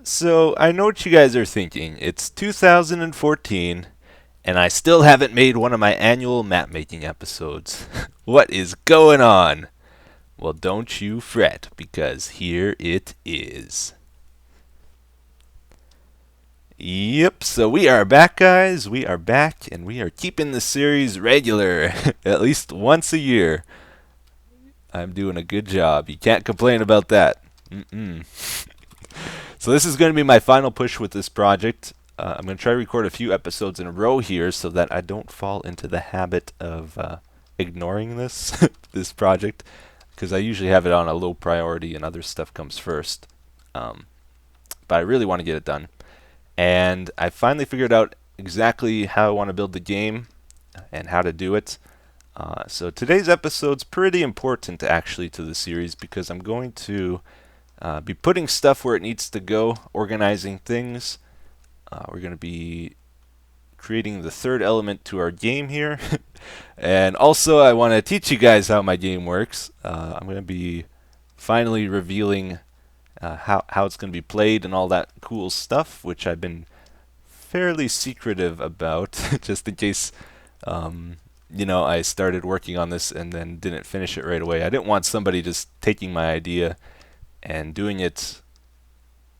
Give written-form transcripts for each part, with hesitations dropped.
So, I know what you guys are thinking. It's 2014, and I still haven't made one of my annual map making episodes. What is going on? Well, don't you fret, because here it is. Yep, so we are back, guys. We are back, and we are keeping the series regular, at least once a year. I'm doing a good job. You can't complain about that. Mm-mm. So this is going to be my final push with this project. I'm going to try to record a few episodes in a row here so that I don't fall into the habit of ignoring this this project, because I usually have it on a low priority and other stuff comes first. Um, but I really want to get it done. And I finally figured out exactly how I want to build the game and how to do it. So today's episode's pretty important actually to the series because I'm going to be putting stuff where it needs to go, organizing things. We're going to be creating the third element to our game here. And also, I want to teach you guys how my game works. I'm going to be finally revealing how it's going to be played and all that cool stuff, which I've been fairly secretive about, just in case, I started working on this and then didn't finish it right away. I didn't want somebody just taking my idea and doing it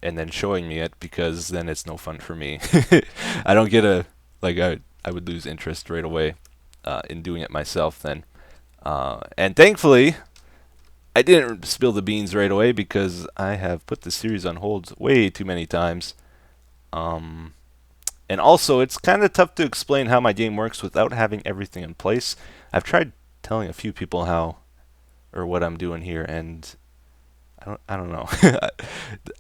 and then showing me it, because then it's no fun for me. I don't get I would lose interest right away in doing it myself then. And thankfully, I didn't spill the beans right away because I have put the series on hold way too many times. And also, it's kind of tough to explain how my game works without having everything in place. I've tried telling a few people how or what I'm doing here, and I don't know.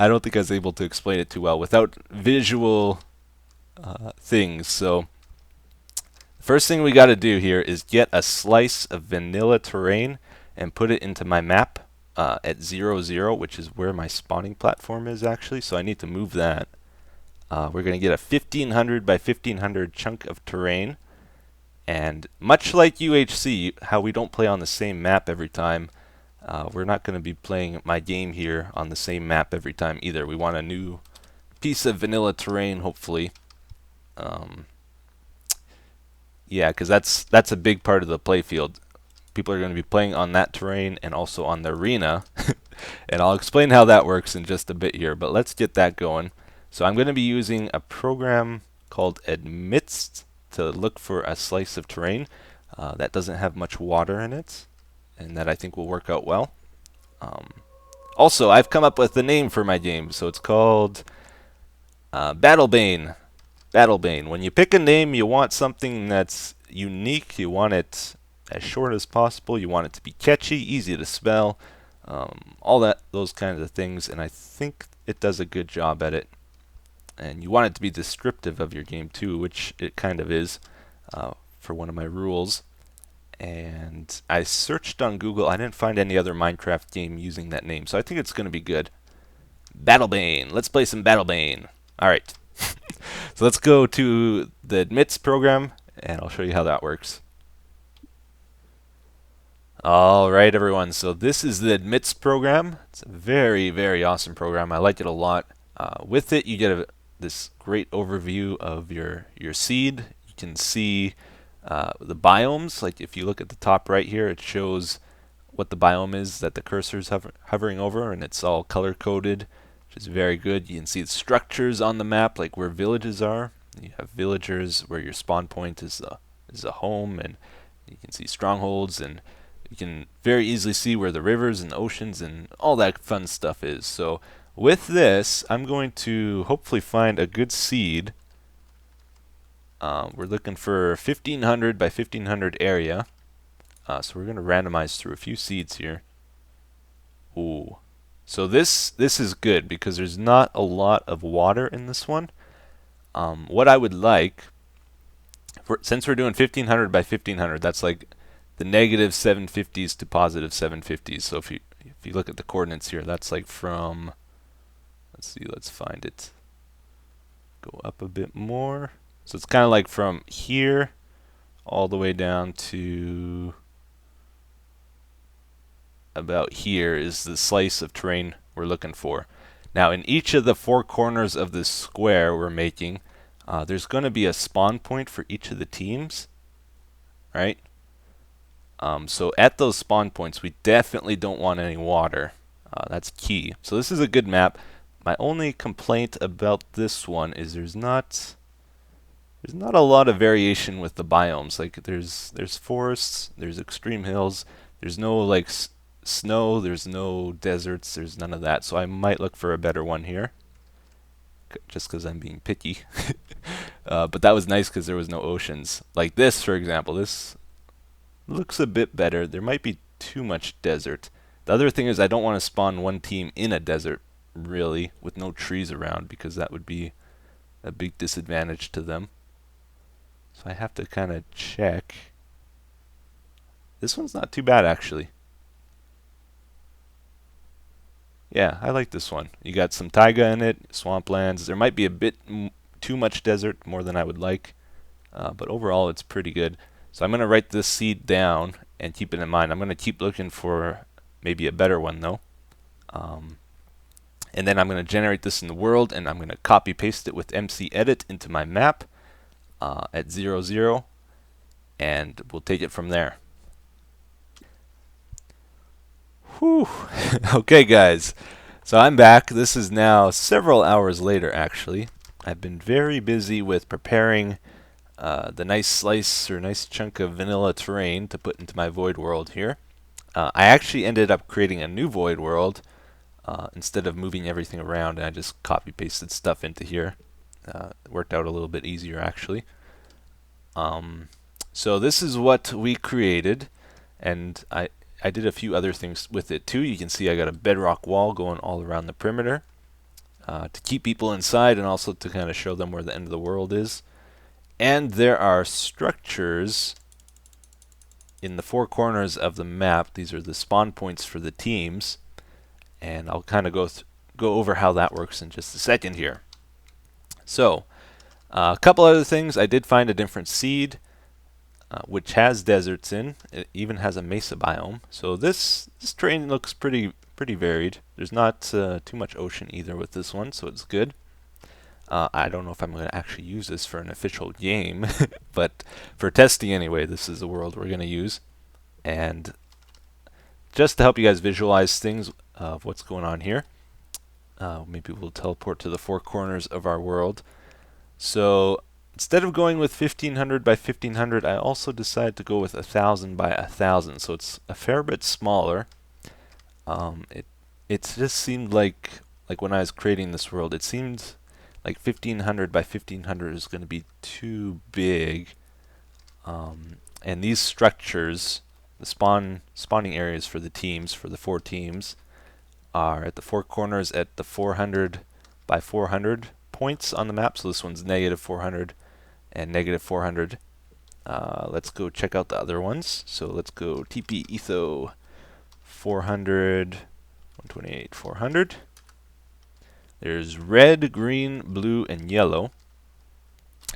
I don't think I was able to explain it too well without visual things. So the first thing we got to do here is get a slice of vanilla terrain and put it into my map at 0, 0, which is where my spawning platform is actually. So I need to move that. We're going to get a 1500 by 1500 chunk of terrain. And much like UHC, how we don't play on the same map every time, we're not going to be playing my game here on the same map every time either. We want a new piece of vanilla terrain, hopefully. Yeah, because that's a big part of the playfield. People are going to be playing on that terrain and also on the arena. And I'll explain how that works in just a bit here, but let's get that going. So I'm going to be using a program called amidst to look for a slice of terrain that doesn't have much water in it, and that I think will work out well. Um, Also, I've come up with a name for my game, so it's called Bane. Bane. When you pick a name, you want something that's unique. You want it as short as possible. You want it to be catchy, easy to spell, all those kinds of things. And I think it does a good job at it. And you want it to be descriptive of your game too, which it kind of is for one of my rules. And I searched on Google. I didn't find any other Minecraft game using that name, so I think it's going to be good. Bane. Let's play some Bane. All right. So let's go to the admits program, and I'll show you how that works. All right, everyone. So this is the admits program. It's a very, very awesome program. I like it a lot. With it, you get this great overview of your seed. You can see the biomes. Like if you look at the top right here, it shows what the biome is that the cursor is hovering over, and it's all color coded, which is very good. You can see the structures on the map, like where villages are. You have villagers where your spawn point is a home, and you can see strongholds, and you can very easily see where the rivers and oceans and all that fun stuff is. So with this, I'm going to hopefully find a good seed. We're looking for 1500 by 1500 area. So we're going to randomize through a few seeds here. Ooh. So this is good because there's not a lot of water in this one. What I would like, since we're doing 1500 by 1500, that's like the negative 750s to positive 750s. So if you look at the coordinates here, that's like from, let's find it. Go up a bit more. So it's kind of like from here all the way down to about here is the slice of terrain we're looking for. Now, in each of the four corners of this square we're making, there's going to be a spawn point for each of the teams, right? So at those spawn points, we definitely don't want any water. That's key. So this is a good map. My only complaint about this one is there's not a lot of variation with the biomes. Like there's forests, there's extreme hills, there's no like snow, there's no deserts, there's none of that. So I might look for a better one here, just because I'm being picky. But that was nice because there was no oceans. Like this, for example, this looks a bit better. There might be too much desert. The other thing is I don't want to spawn one team in a desert, really, with no trees around, because that would be a big disadvantage to them. So I have to kind of check. This one's not too bad, actually. Yeah, I like this one. You got some taiga in it, swamplands. There might be a bit too much desert, more than I would like. But overall, it's pretty good. So I'm going to write this seed down and keep it in mind. I'm going to keep looking for maybe a better one, though. And then I'm going to generate this in the world, and I'm going to copy paste it with MC Edit into my map at 0, 0, and we'll take it from there. Whew. Okay, guys. So I'm back. This is now several hours later, actually. I've been very busy with preparing the nice slice or nice chunk of vanilla terrain to put into my void world here. I actually ended up creating a new void world instead of moving everything around, and I just copy pasted stuff into here. It worked out a little bit easier, actually. So this is what we created, and I did a few other things with it too. You can see I got a bedrock wall going all around the perimeter to keep people inside, and also to kind of show them where the end of the world is. And there are structures in the four corners of the map. These are the spawn points for the teams, and I'll kind of go over how that works in just a second here. So a couple other things. I did find a different seed which has deserts in. It even has a mesa biome. So this terrain looks pretty varied. There's not too much ocean either with this one, so it's good. I don't know if I'm going to actually use this for an official game, but for testing anyway, this is the world we're going to use. And just to help you guys visualize things of what's going on here, maybe we'll teleport to the four corners of our world. So instead of going with 1500 by 1500, I also decided to go with 1000 by 1000. So it's a fair bit smaller. It just seemed like when I was creating this world, it seemed like 1500 by 1500 is going to be too big. And these structures, the spawning areas for the teams, for the four teams, are at the four corners at the 400 by 400 points on the map. So this one's negative 400 and negative 400. Let's go check out the other ones. So let's go TP Etho 400, 128, 400. There's red, green, blue, and yellow.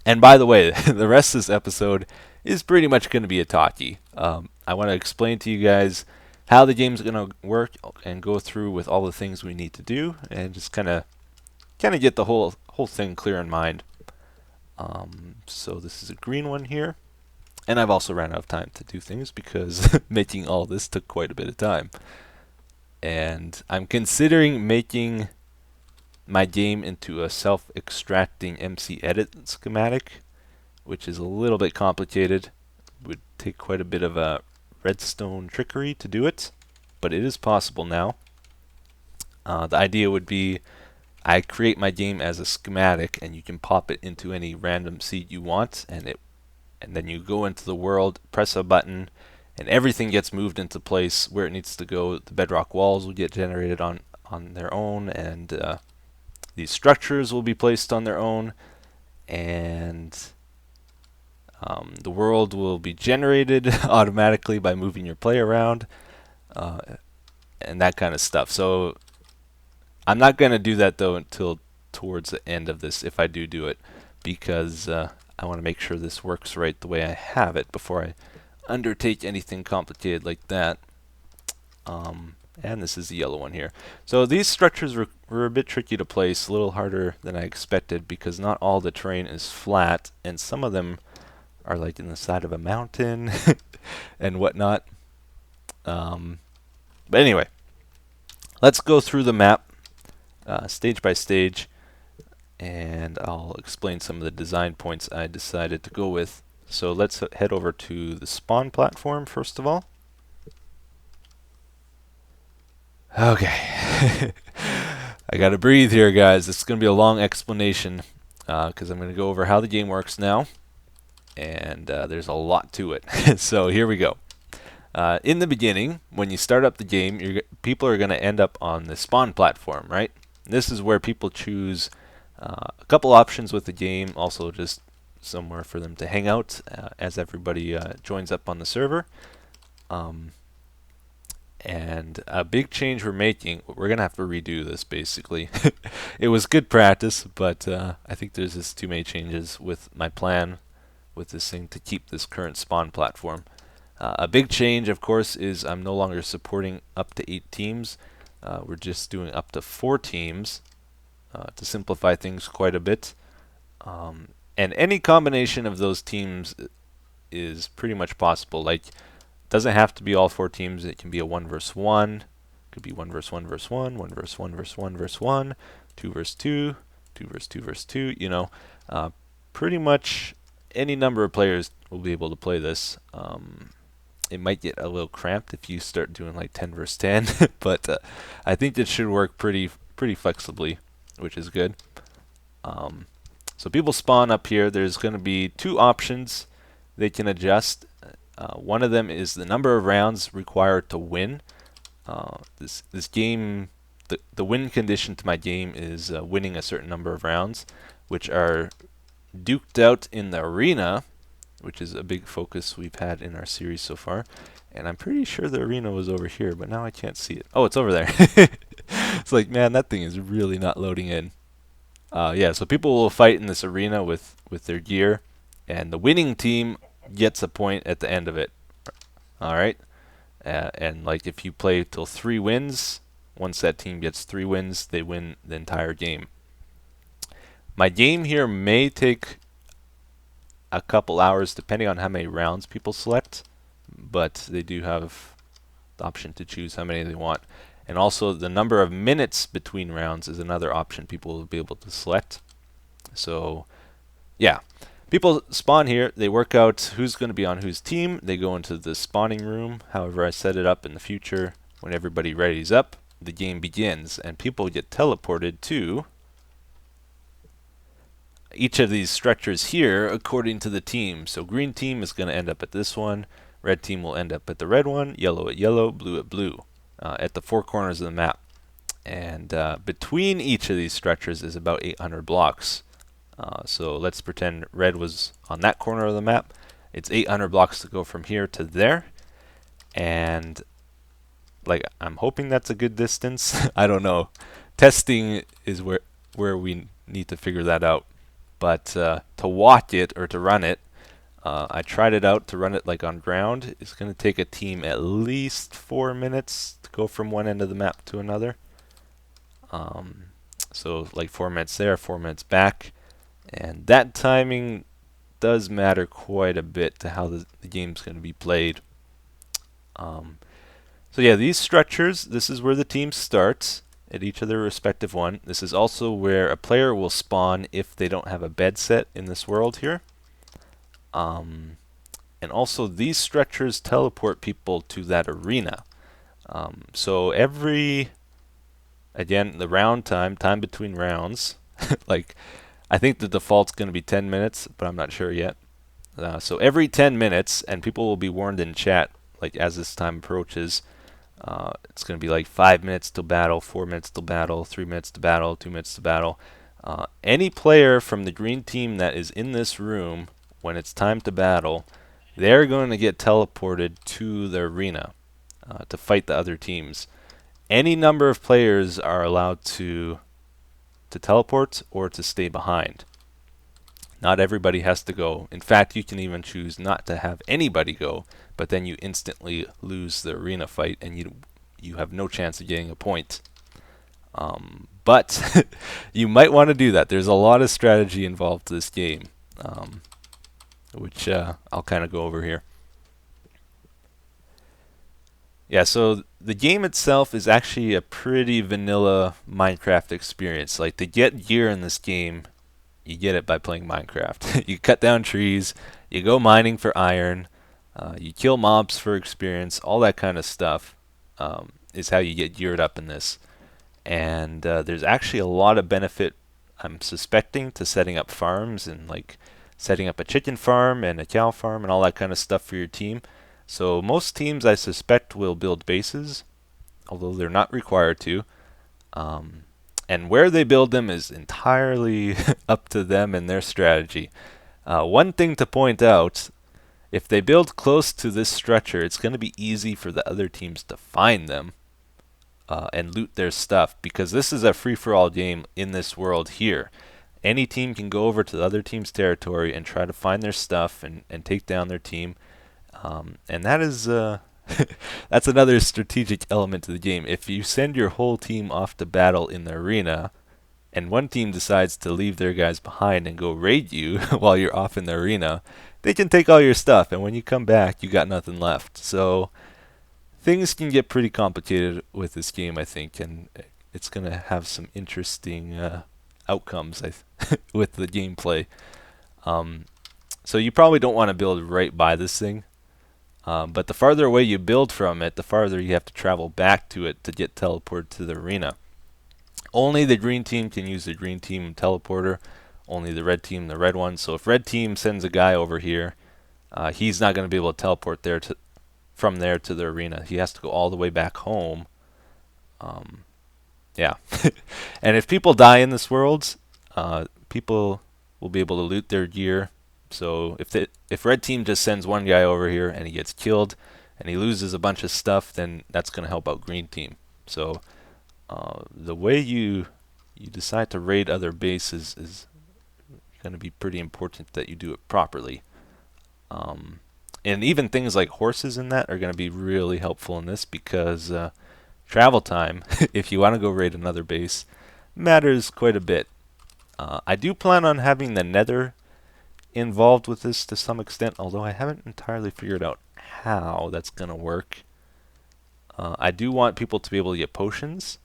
And by the way, the rest of this episode is pretty much going to be a talkie. I want to explain to you guys how the game's going to work and go through with all the things we need to do, and just kind of get the whole thing clear in mind. So this is a green one here, and I've also ran out of time to do things because making all this took quite a bit of time. And I'm considering making my game into a self-extracting MC Edit schematic, which is a little bit complicated. It would take quite a bit of a redstone trickery to do it, but it is possible now. The idea would be I create my game as a schematic, and you can pop it into any random seed you want, and then you go into the world, press a button, and everything gets moved into place where it needs to go. The bedrock walls will get generated on their own, and these structures will be placed on their own, and the world will be generated automatically by moving your player around, and that kind of stuff. So I'm not going to do that though until towards the end of this, if I do it, because I want to make sure this works right the way I have it before I undertake anything complicated like that. And this is the yellow one here. So these structures were a bit tricky to place, a little harder than I expected because not all the terrain is flat, and some of them are like in the side of a mountain and whatnot. But anyway, let's go through the map stage by stage, and I'll explain some of the design points I decided to go with. So let's head over to the spawn platform first of all. Okay. I gotta breathe here, guys. This is gonna be a long explanation because I'm gonna go over how the game works now, and there's a lot to it. So here we go. In the beginning, when you start up the game, people are gonna end up on the spawn platform, right? This is where people choose a couple options with the game, also just somewhere for them to hang out as everybody joins up on the server. And a big change we're making, we're going to have to redo this basically. It was good practice, but I think there's just too many changes with my plan with this thing to keep this current spawn platform. A big change, of course, is I'm no longer supporting up to 8 teams. We're just doing up to 4 teams to simplify things quite a bit. And any combination of those teams is pretty much possible. Like, doesn't have to be all 4 teams. It can be a 1 versus 1. Could be 1 versus 1 versus 1, 1 versus 1 versus 1 versus 1, 2 versus 2, 2 versus 2 versus 2. You know, pretty much any number of players will be able to play this. It might get a little cramped if you start doing like 10 versus 10, but I think it should work pretty flexibly, which is good. So people spawn up here. There's going to be 2 options they can adjust. One of them is the number of rounds required to win. This game, the win condition to my game is winning a certain number of rounds, which are duked out in the arena, which is a big focus we've had in our series so far. And I'm pretty sure the arena was over here, but now I can't see it. Oh, it's over there. It's like, man, that thing is really not loading in. Yeah, so people will fight in this arena with their gear, and the winning team gets a point at the end of it. Alright? And like if you play till 3 wins, once that team gets 3 wins, they win the entire game. My game here may take a couple hours depending on how many rounds people select, but they do have the option to choose how many they want. And also the number of minutes between rounds is another option people will be able to select. So yeah, people spawn here, they work out who's going to be on whose team, they go into the spawning room. However, I set it up in the future when everybody readies up, the game begins and people get teleported to each of these structures here according to the team. So green team is going to end up at this one, red team will end up at the red one, yellow at yellow, blue at blue, at the 4 corners of the map. And between each of these structures is about 800 blocks. So let's pretend red was on that corner of the map. It's 800 blocks to go from here to there. And like, I'm hoping that's a good distance. I don't know. Testing is where we need to figure that out. But to walk it or to run it, I tried it out to run it like on ground. It's going to take a team at least 4 minutes to go from one end of the map to another. So like 4 minutes there, 4 minutes back. And that timing does matter quite a bit to how the game's going to be played. So yeah, these structures, this is where the team starts at each of their respective one. This is also where a player will spawn if they don't have a bed set in this world here. And also these structures teleport people to that arena. So again, the round time between rounds, like I think the default's going to be 10 minutes, but I'm not sure yet. So every 10 minutes, and people will be warned in chat, like as this time approaches, it's going to be like 5 minutes till battle, 4 minutes till battle, 3 minutes to battle, 2 minutes to battle. Any player from the green team that is in this room, when it's time to battle, they're going to get teleported to the arena to fight the other teams. Any number of players are allowed to teleport or to stay behind. Not everybody has to go. In fact, you can even choose not to have anybody go, but then you instantly lose the arena fight and you you have no chance of getting a point. But you might want to do that. There's a lot of strategy involved to this game, which I'll kind of go over here. Yeah, so the game itself is actually a pretty vanilla Minecraft experience. Like, to get gear in this game, you get it by playing Minecraft. You cut down trees, you go mining for iron, you kill mobs for experience, all that kind of stuff is how you get geared up in this. And there's actually a lot of benefit, I'm suspecting, to setting up farms and like setting up a chicken farm and a cow farm and all that kind of stuff for your team. So most teams, I suspect, will build bases, although they're not required to. Um, and where they build them is entirely up to them and their strategy. One thing to point out, if they build close to this structure, it's going to be easy for the other teams to find them and loot their stuff, because this is a free-for-all game in this world here. Any team can go over to the other team's territory and try to find their stuff and take down their team. And that is that's another strategic element to the game. If you send your whole team off to battle in the arena, and one team decides to leave their guys behind and go raid you while you're off in the arena, they can take all your stuff, and when you come back, you got nothing left. So things can get pretty complicated with this game, I think, and it's going to have some interesting outcomes with the gameplay. So you probably don't want to build right by this thing. But the farther away you build from it, the farther you have to travel back to it to get teleported to the arena. Only the green team can use the green team teleporter, only the red team the red one. So if red team sends a guy over here, he's not going to be able to teleport from there to the arena. He has to go all the way back home. Yeah. And if people die in this world, people will be able to loot their gear. So if red team just sends one guy over here and he gets killed and he loses a bunch of stuff, then that's going to help out green team. So the way you decide to raid other bases is going to be pretty important that you do it properly. And even things like horses and that are going to be really helpful in this, because travel time, if you want to go raid another base, matters quite a bit. I do plan on having the nether involved with this to some extent, although I haven't entirely figured out how that's going to work. I do want people to be able to get potions.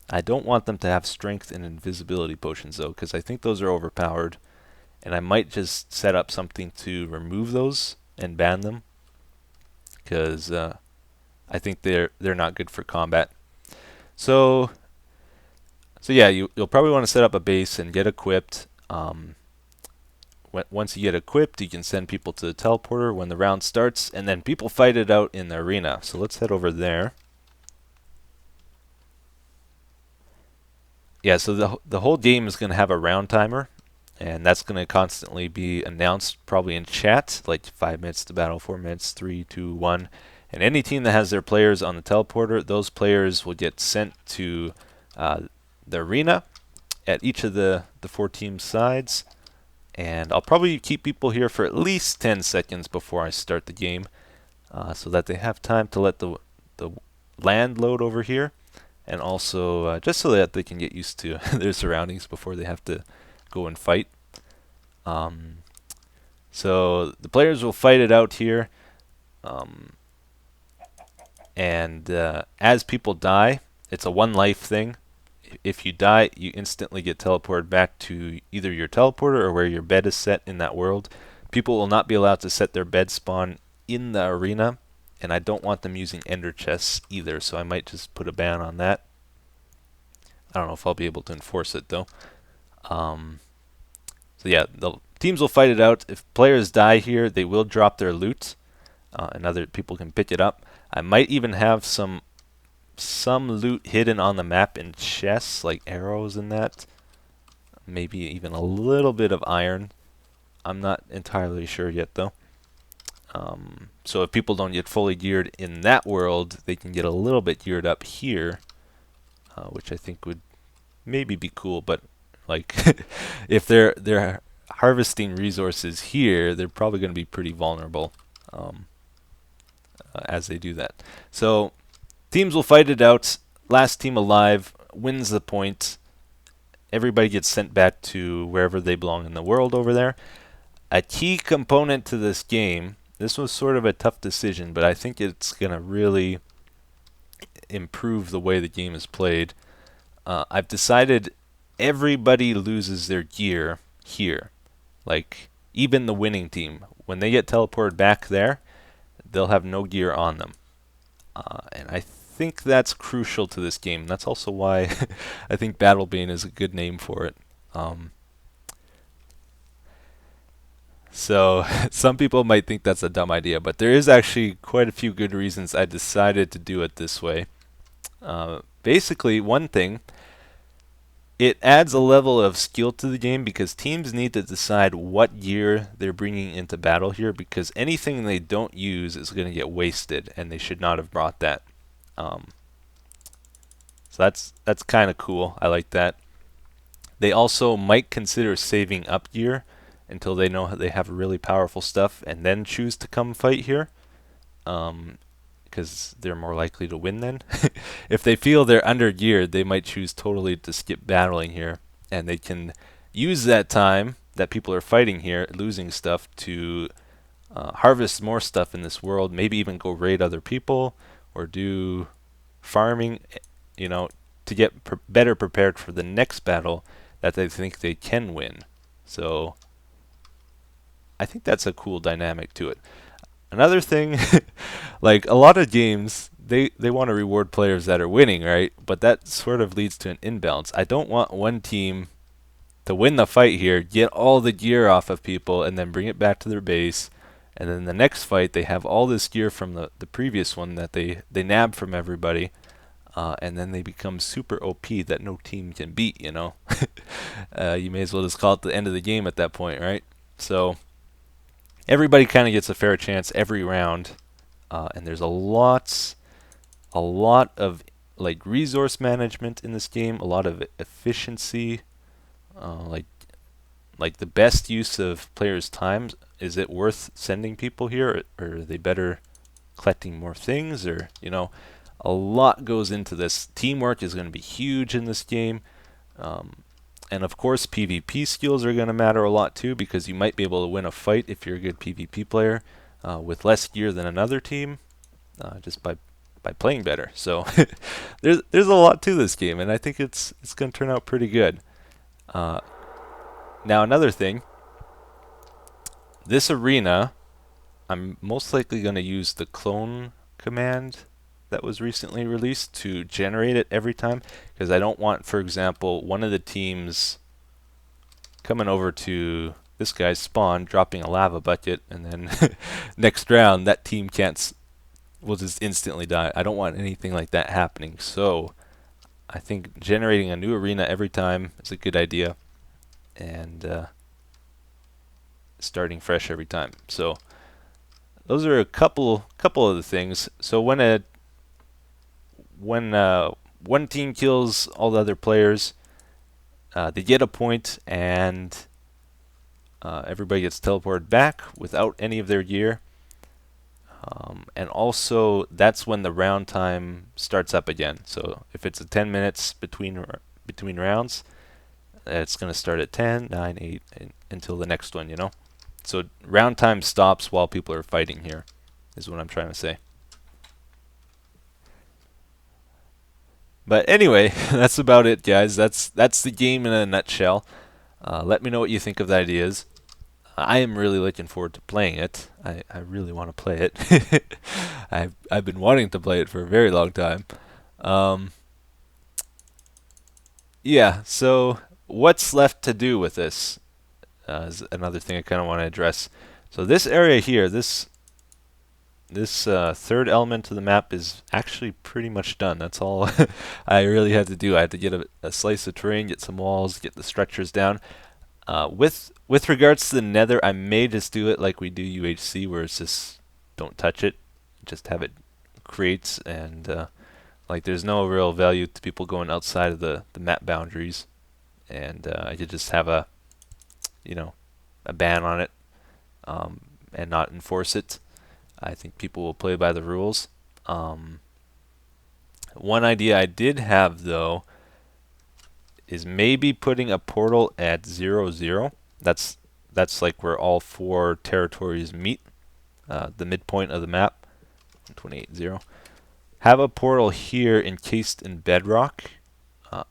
I don't want them to have strength and invisibility potions, though, because I think those are overpowered, and I might just set up something to remove those and ban them, because I think they're not good for combat. So yeah, you'll probably want to set up a base and get equipped. Once you get equipped, you can send people to the teleporter when the round starts, and then people fight it out in the arena. So let's head over there. Yeah, so the whole game is going to have a round timer, and that's going to constantly be announced probably in chat, like 5 minutes to battle, 4 minutes, 3, 2, 1. And any team that has their players on the teleporter, those players will get sent to the arena at each of the 4 team sides. And I'll probably keep people here for at least 10 seconds before I start the game, so that they have time to let the land load over here, and also just so that they can get used to their surroundings before they have to go and fight. So the players will fight it out here, and as people die, it's a 1 life thing. If you die, you instantly get teleported back to either your teleporter or where your bed is set in that world. People will not be allowed to set their bed spawn in the arena, and I don't want them using ender chests either, so I might just put a ban on that. I don't know if I'll be able to enforce it, though. So yeah, the teams will fight it out. If players die here, they will drop their loot, and other people can pick it up. I might even have some loot hidden on the map in chests, like arrows and that. Maybe even a little bit of iron. I'm not entirely sure yet, though. So if people don't get fully geared in that world, they can get a little bit geared up here, which I think would maybe be cool. But like, if they're harvesting resources here, they're probably going to be pretty vulnerable as they do that. So Teams will fight it out. Last team alive wins the point. Everybody gets sent back to wherever they belong in the world over there. A key component to this game, this was sort of a tough decision, but I think it's going to really improve the way the game is played. I've decided everybody loses their gear here. Like, even the winning team. When they get teleported back there, they'll have no gear on them. And I think that's crucial to this game. That's also why I think Bane is a good name for it. So some people might think that's a dumb idea, but there is actually quite a few good reasons I decided to do it this way. Basically, one thing, it adds a level of skill to the game because teams need to decide what gear they're bringing into battle here, because anything they don't use is going to get wasted, and they should not have brought that. So that's kind of cool. I like that. They also might consider saving up gear until they know they have really powerful stuff, and then choose to come fight here, because they're more likely to win then. If they feel they're under geared, they might choose totally to skip battling here, and they can use that time that people are fighting here, losing stuff, to harvest more stuff in this world, maybe even go raid other people, or do farming, to get better prepared for the next battle that they think they can win. So I think that's a cool dynamic to it. Another thing, like a lot of games, they want to reward players that are winning, right? But that sort of leads to an imbalance. I don't want one team to win the fight here, get all the gear off of people, and then bring it back to their base. And then the next fight, they have all this gear from the previous one that they nabbed from everybody. And then they become super OP that no team can beat, You may as well just call it the end of the game at that point, right? So everybody kind of gets a fair chance every round, and there's a lot of like resource management in this game, a lot of efficiency, like the best use of players' time. Is it worth sending people here, or are they better collecting more things, or a lot goes into this. Teamwork is going to be huge in this game. And of course, PvP skills are going to matter a lot too, because you might be able to win a fight if you're a good PvP player with less gear than another team, just by playing better. So there's a lot to this game, and I think it's going to turn out pretty good. Now another thing, this arena, I'm most likely going to use the clone command that was recently released to generate it every time, because I don't want, for example, one of the teams coming over to this guy's spawn, dropping a lava bucket, and then next round that team will just instantly die. I don't want anything like that happening, so I think generating a new arena every time is a good idea, and starting fresh every time. So those are a couple of the things. So when one team kills all the other players, they get a point, and everybody gets teleported back without any of their gear. And also, that's when the round time starts up again. So if it's 10 minutes between rounds, it's going to start at 10, 9, 8, until the next one, So round time stops while people are fighting here, is what I'm trying to say. But anyway, that's about it, guys. That's the game in a nutshell. Let me know what you think of the ideas. I am really looking forward to playing it. I really want to play it. I've been wanting to play it for a very long time. Yeah, so what's left to do with this is another thing I kind of want to address. So this area here, this third element of the map is actually pretty much done. That's all I really had to do. I had to get a slice of terrain, get some walls, get the structures down. With regards to the nether, I may just do it like we do UHC, where it's just don't touch it, just have it create, and like there's no real value to people going outside of the map boundaries, and I could just have a ban on it, and not enforce it. I think people will play by the rules. One idea I did have though is maybe putting a portal at 0, 0. That's like where all 4 territories meet, the midpoint of the map, 28, 0. Have a portal here encased in bedrock,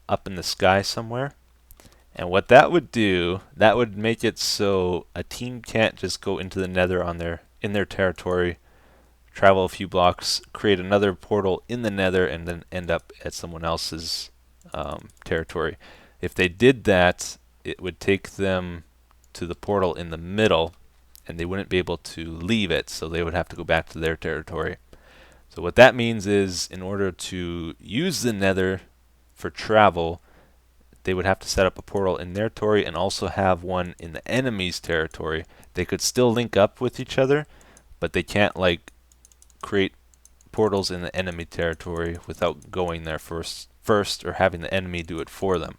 up in the sky somewhere. And what that would do, that would make it so a team can't just go into the nether in their territory, travel a few blocks, create another portal in the nether, and then end up at someone else's territory. If they did that, it would take them to the portal in the middle, and they wouldn't be able to leave it, so they would have to go back to their territory. So what that means is, in order to use the nether for travel, they would have to set up a portal in their territory and also have one in the enemy's territory. They could still link up with each other, but they can't like create portals in the enemy territory without going there first or having the enemy do it for them.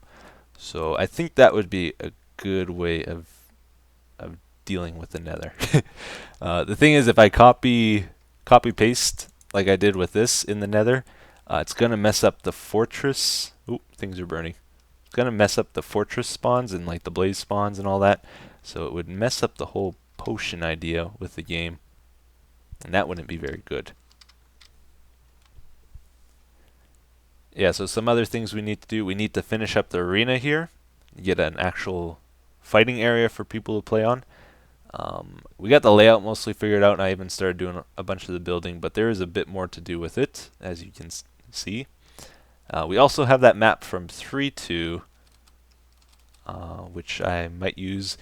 So I think that would be a good way of dealing with the nether. The thing is, if I copy paste like I did with this in the nether, it's gonna mess up the fortress. Oop, things are burning. It's gonna mess up the fortress spawns and like the blaze spawns and all that. So it would mess up the whole potion idea with the game, and that wouldn't be very good. Yeah, so some other things we need to do. We need to finish up the arena here, get an actual fighting area for people to play on. We got the layout mostly figured out, and I even started doing a bunch of the building, but there is a bit more to do with it, as you can see. We also have that map from 3.2, which I might use.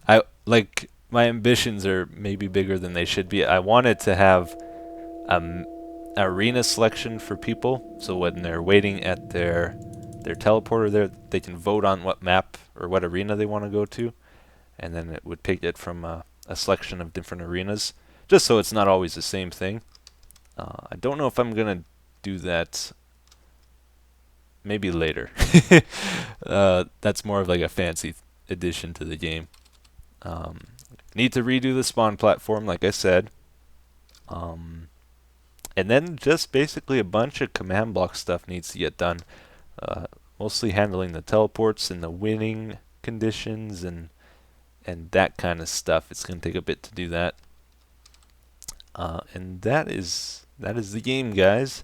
My ambitions are maybe bigger than they should be. I wanted to have arena selection for people, so when they're waiting at their teleporter there, they can vote on what map or what arena they want to go to, and then it would pick it from a selection of different arenas, just so it's not always the same thing. I don't know if I'm gonna do that. Maybe later. That's more of like a fancy addition to the game. Need to redo the spawn platform, like I said. And then just basically a bunch of command block stuff needs to get done. Mostly handling the teleports and the winning conditions and that kind of stuff. It's going to take a bit to do that. And that is the game, guys.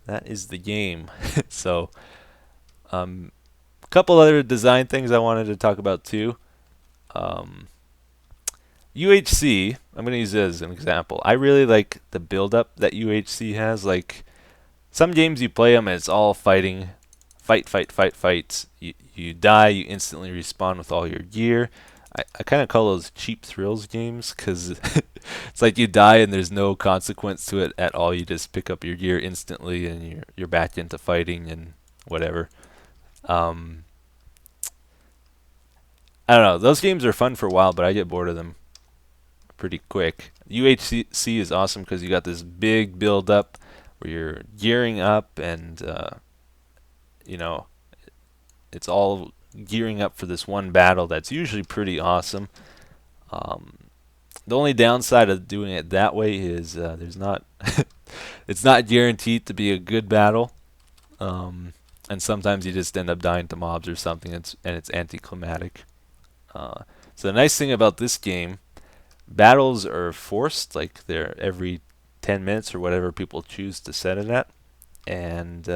That is the game. So, a couple other design things I wanted to talk about too. UHC, I'm going to use it as an example. I really like the build-up that UHC has. Like, some games you play them and it's all fighting. Fight. You die, you instantly respawn with all your gear. I kind of call those cheap thrills games, because it's like you die and there's no consequence to it at all. You just pick up your gear instantly and you're back into fighting and whatever. I don't know. Those games are fun for a while, but I get bored of them pretty quick. UHC is awesome because you got this big build up where you're gearing up and it's all gearing up for this one battle that's usually pretty awesome. The only downside of doing it that way is there's not it's not guaranteed to be a good battle, and sometimes you just end up dying to mobs or something, and it's anticlimactic. So the nice thing about this game, battles are forced, like they're every 10 minutes or whatever people choose to set it at, and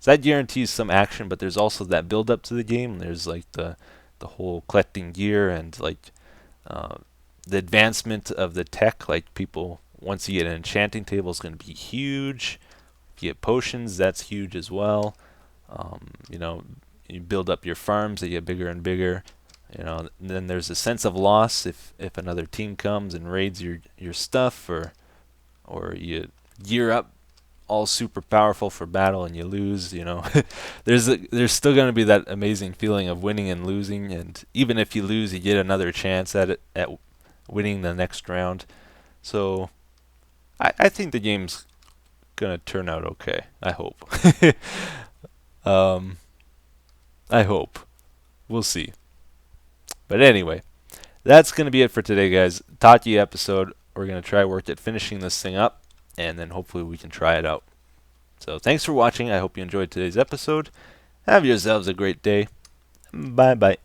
so that guarantees some action, but there's also that build up to the game. There's like the whole collecting gear and like the advancement of the tech. Like people, once you get an enchanting table, it's going to be huge. If you get potions, that's huge as well. You build up your farms, they get bigger and bigger. And then there's a sense of loss if another team comes and raids your stuff, or you gear up all super powerful for battle and you lose. There's still going to be that amazing feeling of winning and losing, and even if you lose, you get another chance at winning the next round. So I think the game's gonna turn out okay. I hope. I hope. We'll see. But anyway, that's gonna be it for today, guys. Taki episode. We're gonna try work at finishing this thing up, and then hopefully we can try it out. So thanks for watching. I hope you enjoyed today's episode. Have yourselves a great day. Bye bye.